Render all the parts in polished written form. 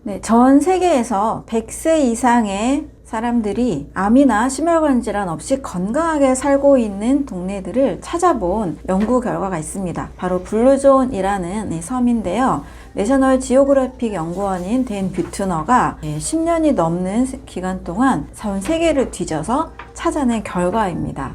네, 전 세계에서 100세 이상의 사람들이 암이나 심혈관 질환 없이 건강하게 살고 있는 동네들을 찾아본 연구 결과가 있습니다. 바로 블루존이라는 이 섬인데요. 내셔널 지오그래픽 연구원인 댄 뷰트너가 10년이 넘는 기간 동안 전 세계를 뒤져서 찾아낸 결과입니다.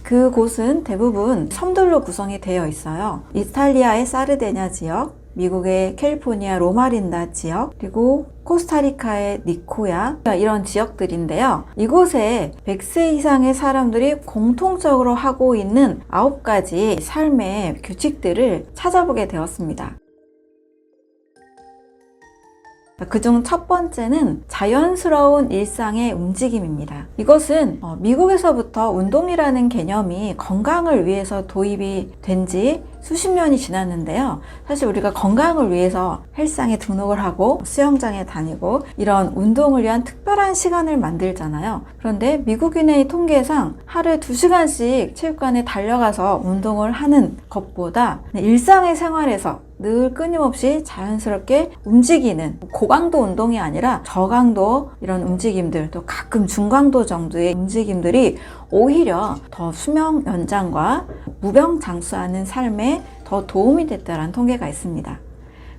그곳은 대부분 섬들로 구성이 되어 있어요. 이탈리아의 사르데냐 지역, 미국의 캘리포니아 로마린다 지역, 그리고 코스타리카의 니코야, 이런 지역들인데요. 이곳에 100세 이상의 사람들이 공통적으로 하고 있는 9가지 삶의 규칙들을 찾아보게 되었습니다. 그중 첫 번째는 자연스러운 일상의 움직임입니다. 이것은 미국에서부터 운동이라는 개념이 건강을 위해서 도입이 된 지 수십 년이 지났는데요. 사실 우리가 건강을 위해서 헬스장에 등록을 하고 수영장에 다니고 이런 운동을 위한 특별한 시간을 만들잖아요. 그런데 미국인의 통계상 하루에 2시간씩 체육관에 달려가서 운동을 하는 것보다 일상의 생활에서 늘 끊임없이 자연스럽게 움직이는 고강도 운동이 아니라 저강도 이런 움직임들, 또 가끔 중강도 정도의 움직임들이 오히려 더 수명 연장과 무병장수하는 삶에 더 도움이 됐다는 통계가 있습니다.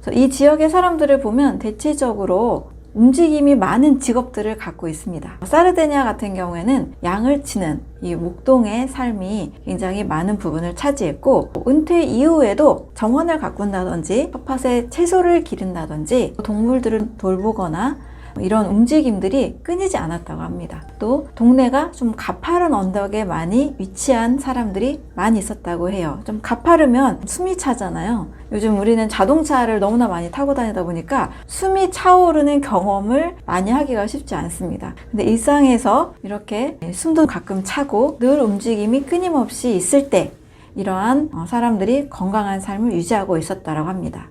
그래서 이 지역의 사람들을 보면 대체적으로 움직임이 많은 직업들을 갖고 있습니다. 사르데냐 같은 경우에는 양을 치는 이 목동의 삶이 굉장히 많은 부분을 차지했고, 은퇴 이후에도 정원을 가꾼다든지 텃밭에 채소를 기른다든지 동물들을 돌보거나 이런 움직임들이 끊이지 않았다고 합니다. 또 동네가 좀 가파른 언덕에 많이 위치한 사람들이 많이 있었다고 해요. 좀 가파르면 숨이 차잖아요. 요즘 우리는 자동차를 너무나 많이 타고 다니다 보니까 숨이 차오르는 경험을 많이 하기가 쉽지 않습니다. 근데 일상에서 이렇게 숨도 가끔 차고 늘 움직임이 끊임없이 있을 때 이러한 사람들이 건강한 삶을 유지하고 있었다고 합니다.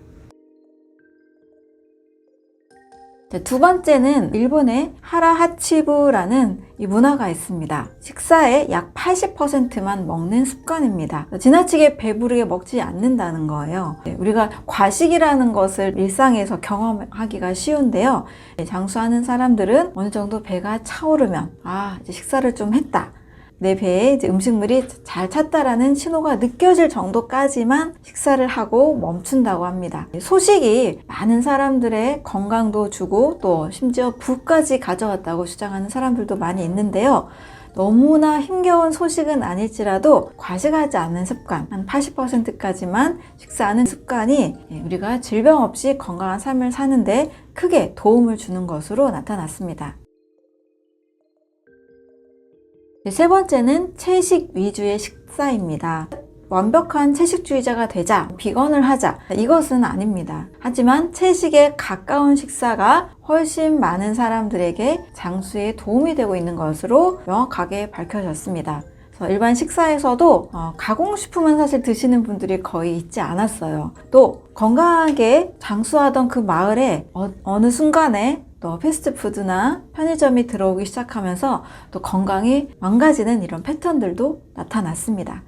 두 번째는 일본의 하라하치부라는 이 문화가 있습니다. 식사의 약 80%만 먹는 습관입니다. 지나치게 배부르게 먹지 않는다는 거예요. 우리가 과식이라는 것을 일상에서 경험하기가 쉬운데요. 장수하는 사람들은 어느 정도 배가 차오르면 이제 식사를 좀 했다, 내 배에 이제 음식물이 잘 찼다라는 신호가 느껴질 정도까지만 식사를 하고 멈춘다고 합니다. 소식이 많은 사람들의 건강도 주고 또 심지어 부까지 가져왔다고 주장하는 사람들도 많이 있는데요. 너무나 힘겨운 소식은 아닐지라도 과식하지 않는 습관, 한 80%까지만 식사하는 습관이 우리가 질병 없이 건강한 삶을 사는데 크게 도움을 주는 것으로 나타났습니다. 세 번째는 채식 위주의 식사입니다. 완벽한 채식주의자가 되자, 비건을 하자, 이것은 아닙니다. 하지만 채식에 가까운 식사가 훨씬 많은 사람들에게 장수에 도움이 되고 있는 것으로 명확하게 밝혀졌습니다. 일반 식사에서도 가공식품은 사실 드시는 분들이 거의 있지 않았어요. 또 건강하게 장수하던 그 마을에 어느 순간에 또 패스트푸드나 편의점이 들어오기 시작하면서 또 건강이 망가지는 이런 패턴들도 나타났습니다.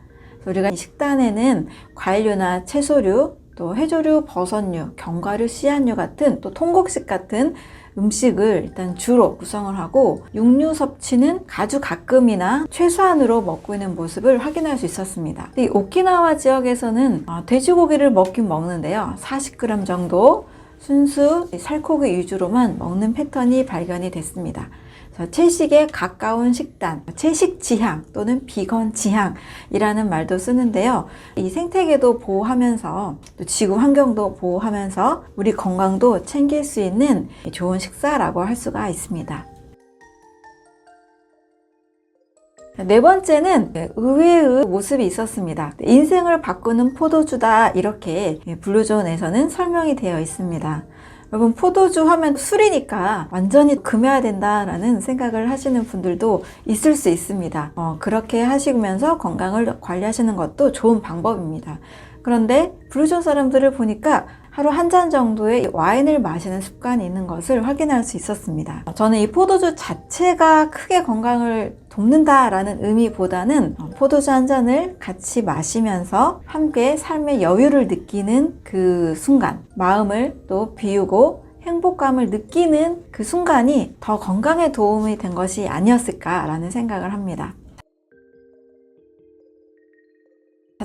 우리가 이 식단에는 과일류나 채소류, 또 해조류, 버섯류, 견과류, 씨앗류 같은 또 통곡식 같은 음식을 일단 주로 구성을 하고, 육류 섭취는 아주 가끔이나 최소한으로 먹고 있는 모습을 확인할 수 있었습니다. 이 오키나와 지역에서는 돼지고기를 먹긴 먹는데요. 40g 정도 순수 살코기 위주로만 먹는 패턴이 발견이 됐습니다. 채식에 가까운 식단, 채식 지향 또는 비건 지향이라는 말도 쓰는데요. 이 생태계도 보호하면서 또 지구 환경도 보호하면서 우리 건강도 챙길 수 있는 좋은 식사라고 할 수가 있습니다. 네 번째는 의외의 모습이 있었습니다. 인생을 바꾸는 포도주다, 이렇게 블루존에서는 설명이 되어 있습니다. 여러분, 포도주 하면 술이니까 완전히 금해야 된다라는 생각을 하시는 분들도 있을 수 있습니다. 그렇게 하시면서 건강을 관리하시는 것도 좋은 방법입니다. 그런데 블루존 사람들을 보니까 하루 한 잔 정도의 와인을 마시는 습관이 있는 것을 확인할 수 있었습니다. 저는 이 포도주 자체가 크게 건강을 돕는다라는 의미보다는 포도주 한 잔을 같이 마시면서 함께 삶의 여유를 느끼는 그 순간, 마음을 또 비우고 행복감을 느끼는 그 순간이 더 건강에 도움이 된 것이 아니었을까라는 생각을 합니다.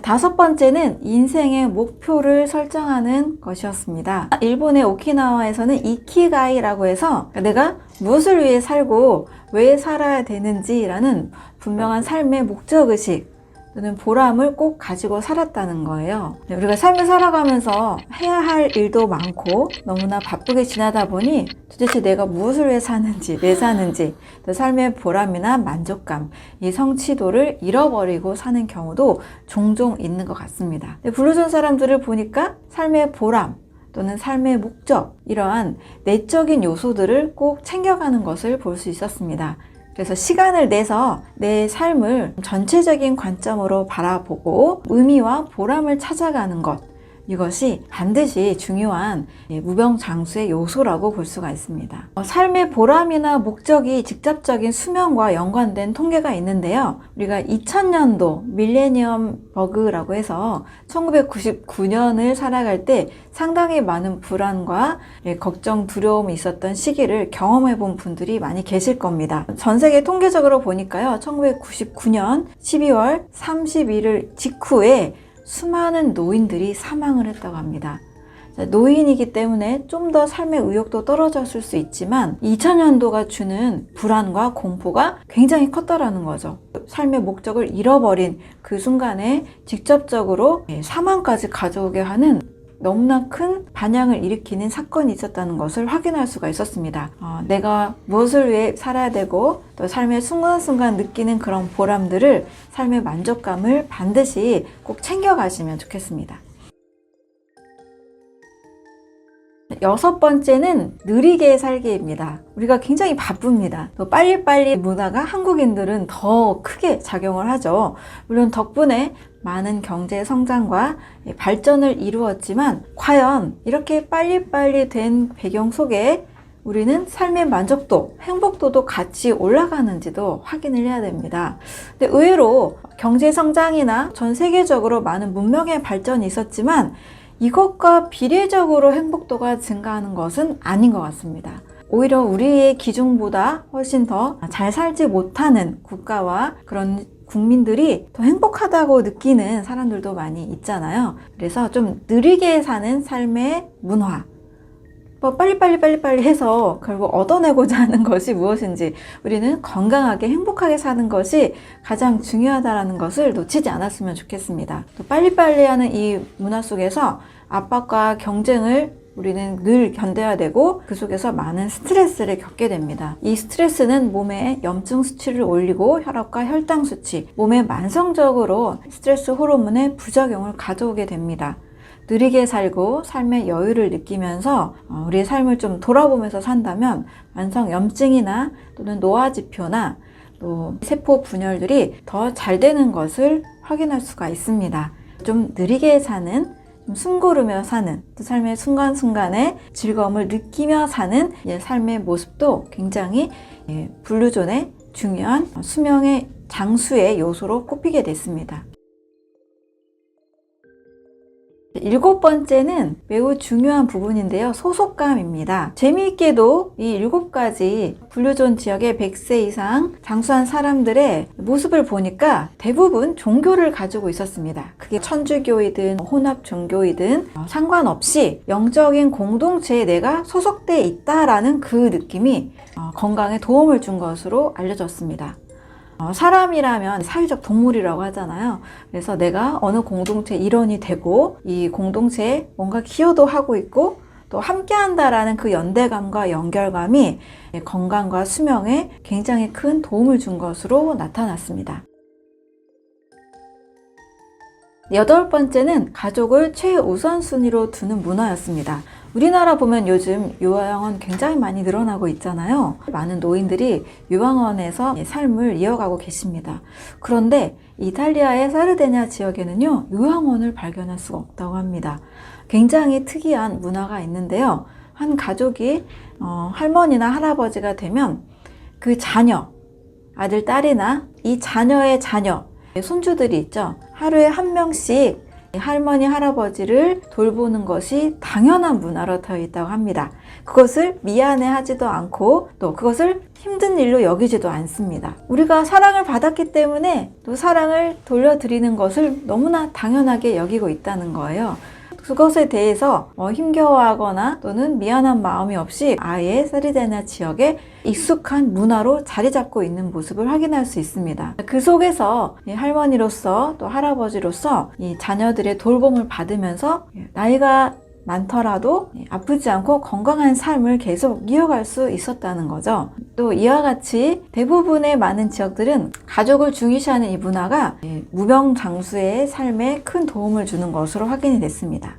다섯 번째는 인생의 목표를 설정하는 것이었습니다. 일본의 오키나와에서는 이키가이라고 해서 내가 무엇을 위해 살고 왜 살아야 되는지라는 분명한 삶의 목적의식 또는 보람을 꼭 가지고 살았다는 거예요. 우리가 삶을 살아가면서 해야 할 일도 많고 너무나 바쁘게 지나다 보니 도대체 내가 무엇을 위해 사는지, 왜 사는지, 또 삶의 보람이나 만족감, 이 성취도를 잃어버리고 사는 경우도 종종 있는 것 같습니다. 블루존 사람들을 보니까 삶의 보람 또는 삶의 목적, 이러한 내적인 요소들을 꼭 챙겨가는 것을 볼 수 있었습니다. 그래서 시간을 내서 내 삶을 전체적인 관점으로 바라보고 의미와 보람을 찾아가는 것, 이것이 반드시 중요한 무병장수의 요소라고 볼 수가 있습니다. 삶의 보람이나 목적이 직접적인 수명과 연관된 통계가 있는데요. 우리가 2000년도 밀레니엄 버그라고 해서 1999년을 살아갈 때 상당히 많은 불안과 걱정, 두려움이 있었던 시기를 경험해 본 분들이 많이 계실 겁니다. 전 세계 통계적으로 보니까요, 1999년 12월 31일 직후에 수많은 노인들이 사망을 했다고 합니다. 노인이기 때문에 좀 더 삶의 의욕도 떨어졌을 수 있지만 2000년도가 주는 불안과 공포가 굉장히 컸다라는 거죠. 삶의 목적을 잃어버린 그 순간에 직접적으로 사망까지 가져오게 하는 너무나 큰 반향을 일으키는 사건이 있었다는 것을 확인할 수가 있었습니다. 내가 무엇을 위해 살아야 되고 또 삶의 순간순간 느끼는 그런 보람들을, 삶의 만족감을 반드시 꼭 챙겨가시면 좋겠습니다. 여섯 번째는 느리게 살기입니다. 우리가 굉장히 바쁩니다. 또 빨리빨리 문화가 한국인들은 더 크게 작용을 하죠. 물론 덕분에 많은 경제 성장과 발전을 이루었지만 과연 이렇게 빨리빨리 된 배경 속에 우리는 삶의 만족도, 행복도도 같이 올라가는지도 확인을 해야 됩니다. 근데 의외로 경제 성장이나 전 세계적으로 많은 문명의 발전이 있었지만 이것과 비례적으로 행복도가 증가하는 것은 아닌 것 같습니다. 오히려 우리의 기준보다 훨씬 더 잘 살지 못하는 국가와 그런 국민들이 더 행복하다고 느끼는 사람들도 많이 있잖아요. 그래서 좀 느리게 사는 삶의 문화, 빨리빨리 해서 결국 얻어내고자 하는 것이 무엇인지, 우리는 건강하게 행복하게 사는 것이 가장 중요하다는 것을 놓치지 않았으면 좋겠습니다. 또 빨리빨리 하는 이 문화 속에서 압박과 경쟁을 우리는 늘 견뎌야 되고 그 속에서 많은 스트레스를 겪게 됩니다. 이 스트레스는 몸에 염증 수치를 올리고 혈압과 혈당 수치, 몸에 만성적으로 스트레스 호르몬의 부작용을 가져오게 됩니다. 느리게 살고 삶의 여유를 느끼면서 우리의 삶을 좀 돌아보면서 산다면 만성 염증이나 또는 노화지표나 또 세포 분열들이 더 잘 되는 것을 확인할 수가 있습니다. 좀 느리게 사는, 좀 숨 고르며 사는, 또 삶의 순간순간에 즐거움을 느끼며 사는 삶의 모습도 굉장히 블루존의 중요한 수명의 장수의 요소로 꼽히게 됐습니다. 일곱 번째는 매우 중요한 부분인데요. 소속감입니다. 재미있게도 이 7가지 블루존 지역의 100세 이상 장수한 사람들의 모습을 보니까 대부분 종교를 가지고 있었습니다. 그게 천주교이든 혼합 종교이든 상관없이 영적인 공동체에 내가 소속돼 있다라는 그 느낌이 건강에 도움을 준 것으로 알려졌습니다. 사람이라면 사회적 동물이라고 하잖아요. 그래서 내가 어느 공동체 일원이 되고 이 공동체에 뭔가 기여도 하고 있고 또 함께 한다라는 그 연대감과 연결감이 건강과 수명에 굉장히 큰 도움을 준 것으로 나타났습니다. 여덟 번째는 가족을 최우선순위로 두는 문화였습니다. 우리나라 보면 요즘 요양원 굉장히 많이 늘어나고 있잖아요. 많은 노인들이 요양원에서 삶을 이어가고 계십니다. 그런데 이탈리아의 사르데냐 지역에는요, 요양원을 발견할 수가 없다고 합니다. 굉장히 특이한 문화가 있는데요. 한 가족이 할머니나 할아버지가 되면 그 자녀, 아들, 딸이나 이 자녀의 자녀, 손주들이 있죠. 하루에 한 명씩 할머니, 할아버지를 돌보는 것이 당연한 문화로 되어 있다고 합니다. 그것을 미안해하지도 않고 또 그것을 힘든 일로 여기지도 않습니다. 우리가 사랑을 받았기 때문에 또 사랑을 돌려드리는 것을 너무나 당연하게 여기고 있다는 거예요. 그것에 대해서 힘겨워하거나 또는 미안한 마음이 없이 아예 사리데나 지역에 익숙한 문화로 자리 잡고 있는 모습을 확인할 수 있습니다. 그 속에서 할머니로서 또 할아버지로서 이 자녀들의 돌봄을 받으면서 나이가 많더라도 아프지 않고 건강한 삶을 계속 이어갈 수 있었다는 거죠. 또 이와 같이 대부분의 많은 지역들은 가족을 중시하는 이 문화가 무병장수의 삶에 큰 도움을 주는 것으로 확인이 됐습니다.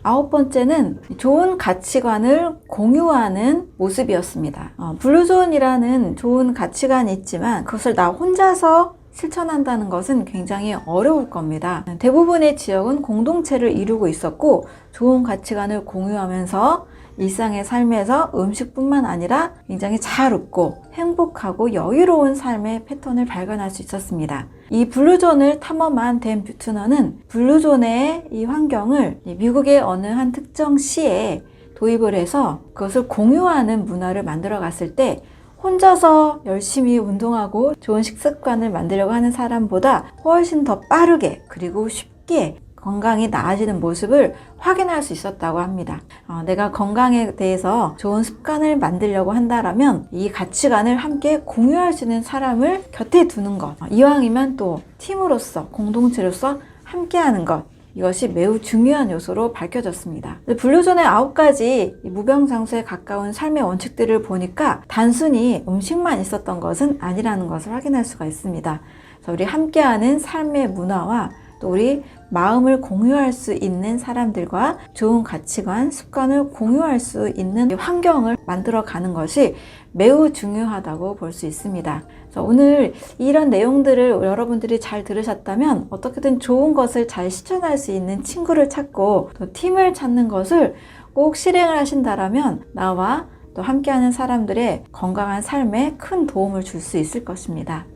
9번째는 좋은 가치관을 공유하는 모습이었습니다. 블루존이라는 좋은 가치관이 있지만 그것을 나 혼자서 실천한다는 것은 굉장히 어려울 겁니다. 대부분의 지역은 공동체를 이루고 있었고 좋은 가치관을 공유하면서 일상의 삶에서 음식뿐만 아니라 굉장히 잘 웃고 행복하고 여유로운 삶의 패턴을 발견할 수 있었습니다. 이 블루존을 탐험한 댄 뷰트너는 블루존의 이 환경을 미국의 어느 한 특정 시에 도입을 해서 그것을 공유하는 문화를 만들어 갔을 때 혼자서 열심히 운동하고 좋은 식습관을 만들려고 하는 사람보다 훨씬 더 빠르게 그리고 쉽게 건강이 나아지는 모습을 확인할 수 있었다고 합니다. 내가 건강에 대해서 좋은 습관을 만들려고 한다면 이 가치관을 함께 공유할 수 있는 사람을 곁에 두는 것, 이왕이면 또 팀으로서 공동체로서 함께하는 것, 이것이 매우 중요한 요소로 밝혀졌습니다. 블루존의 9가지 무병장수에 가까운 삶의 원칙들을 보니까 단순히 음식만 있었던 것은 아니라는 것을 확인할 수가 있습니다. 그래서 우리 함께하는 삶의 문화와 또 우리 마음을 공유할 수 있는 사람들과 좋은 가치관, 습관을 공유할 수 있는 환경을 만들어 가는 것이 매우 중요하다고 볼 수 있습니다. 그래서 오늘 이런 내용들을 여러분들이 잘 들으셨다면 어떻게든 좋은 것을 잘 실천할 수 있는 친구를 찾고 또 팀을 찾는 것을 꼭 실행을 하신다면 나와 또 함께하는 사람들의 건강한 삶에 큰 도움을 줄 수 있을 것입니다.